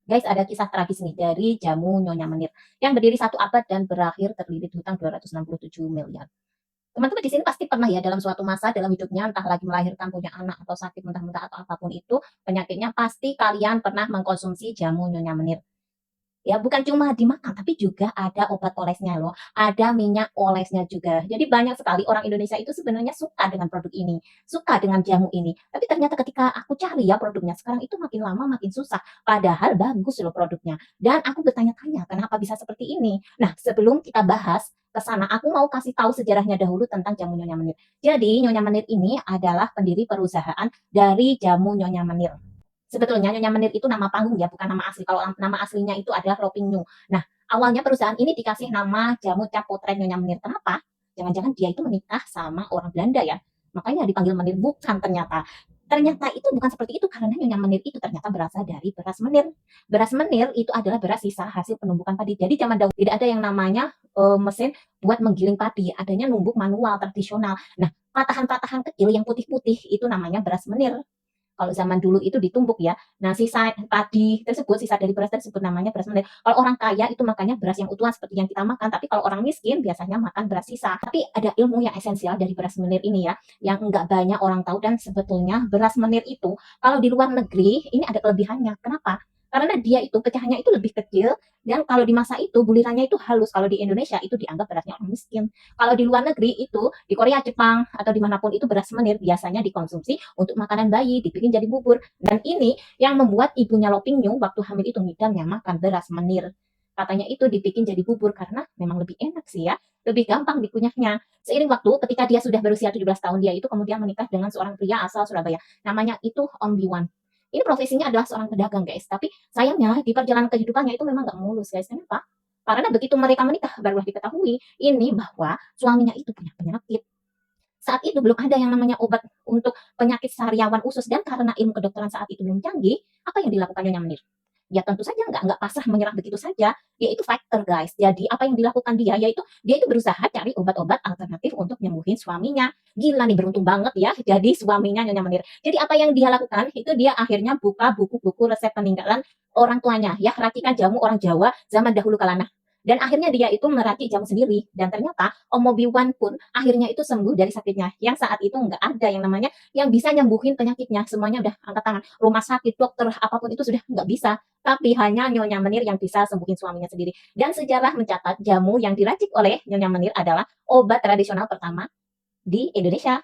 Guys, ada kisah tragis nih dari jamu Nyonya Menir yang berdiri 1 abad dan berakhir terlilit hutang 267 miliar. Teman-teman di sini pasti pernah ya dalam suatu masa dalam hidupnya, entah lagi melahirkan, punya anak, atau sakit muntah-muntah atau apapun itu penyakitnya, pasti kalian pernah mengkonsumsi jamu Nyonya Menir. Ya, bukan cuma dimakan, tapi juga ada obat olesnya loh, ada minyak olesnya juga. Jadi banyak sekali orang Indonesia itu sebenarnya suka dengan produk ini, suka dengan jamu ini. Tapi ternyata ketika aku cari ya produknya, sekarang itu makin lama makin susah. Padahal bagus loh produknya. Dan aku bertanya-tanya, kenapa bisa seperti ini? Nah, sebelum kita bahas ke sana, aku mau kasih tahu sejarahnya dahulu tentang jamu Nyonya Menir. Jadi, Nyonya Menir ini adalah pendiri perusahaan dari jamu Nyonya Menir. Sebetulnya Nyonya Menir itu nama panggung ya, bukan nama asli. Kalau nama aslinya itu adalah Lopinyu. Nah, awalnya perusahaan ini dikasih nama Jamu Cap Potret Nyonya Menir. Kenapa? Jangan-jangan dia itu menikah sama orang Belanda ya. Makanya dipanggil Menir, bukan ternyata. Ternyata itu bukan seperti itu karena Nyonya Menir itu ternyata berasal dari beras menir. Beras menir itu adalah beras sisa hasil penumbukan padi. Jadi zaman dahulu tidak ada yang namanya mesin buat menggiling padi, adanya numbuk manual tradisional. Nah, patahan-patahan kecil yang putih-putih itu namanya beras menir. Kalau zaman dulu itu ditumbuk ya. Nah, sisa padi tersebut, sisa dari beras tersebut namanya beras menir. Kalau orang kaya itu makannya beras yang utuhan seperti yang kita makan, tapi kalau orang miskin biasanya makan beras sisa. Tapi ada ilmu yang esensial dari beras menir ini ya, yang enggak banyak orang tahu dan sebetulnya beras menir itu kalau di luar negeri ini ada kelebihannya. Kenapa? Karena dia itu pecahannya itu lebih kecil dan kalau di masa itu bulirannya itu halus. Kalau di Indonesia itu dianggap berasnya orang miskin. Kalau di luar negeri itu di Korea, Jepang atau dimanapun itu beras menir biasanya dikonsumsi untuk makanan bayi, dibikin jadi bubur. Dan ini yang membuat ibunya Lopinyu waktu hamil itu ngidamnya makan beras menir. Katanya itu dibikin jadi bubur karena memang lebih enak sih ya, lebih gampang dikunyahnya. Seiring waktu, ketika dia sudah berusia 17 tahun, dia itu kemudian menikah dengan seorang pria asal Surabaya. Namanya itu Om Biwan. Ini profesinya adalah seorang pedagang guys, tapi sayangnya di perjalanan kehidupannya itu memang nggak mulus guys. Kenapa? Karena begitu mereka menikah, barulah diketahui ini bahwa suaminya itu punya penyakit. Saat itu belum ada yang namanya obat untuk penyakit sariawan usus dan karena ilmu kedokteran saat itu belum canggih, apa yang dilakukan Nyonya Menir? Ya tentu saja nggak pasrah menyerah begitu saja. Dia itu fighter guys. Jadi apa yang dilakukan dia yaitu dia itu berusaha cari obat-obat alternatif untuk nyembuhin suaminya. Gila nih beruntung banget ya. Jadi suaminya Nyonya Menir. Jadi apa yang dia lakukan itu dia akhirnya buka buku-buku resep peninggalan orang tuanya ya, racikan jamu orang Jawa zaman dahulu kala. Dan akhirnya dia itu meracik jamu sendiri. Dan ternyata Om Mobiwan pun akhirnya itu sembuh dari sakitnya. Yang saat itu nggak ada yang namanya yang bisa nyembuhin penyakitnya. Semuanya udah angkat tangan. Rumah sakit, dokter, apapun itu sudah nggak bisa. Tapi hanya Nyonya Menir yang bisa sembuhin suaminya sendiri. Dan sejarah mencatat jamu yang diracik oleh Nyonya Menir adalah obat tradisional pertama di Indonesia.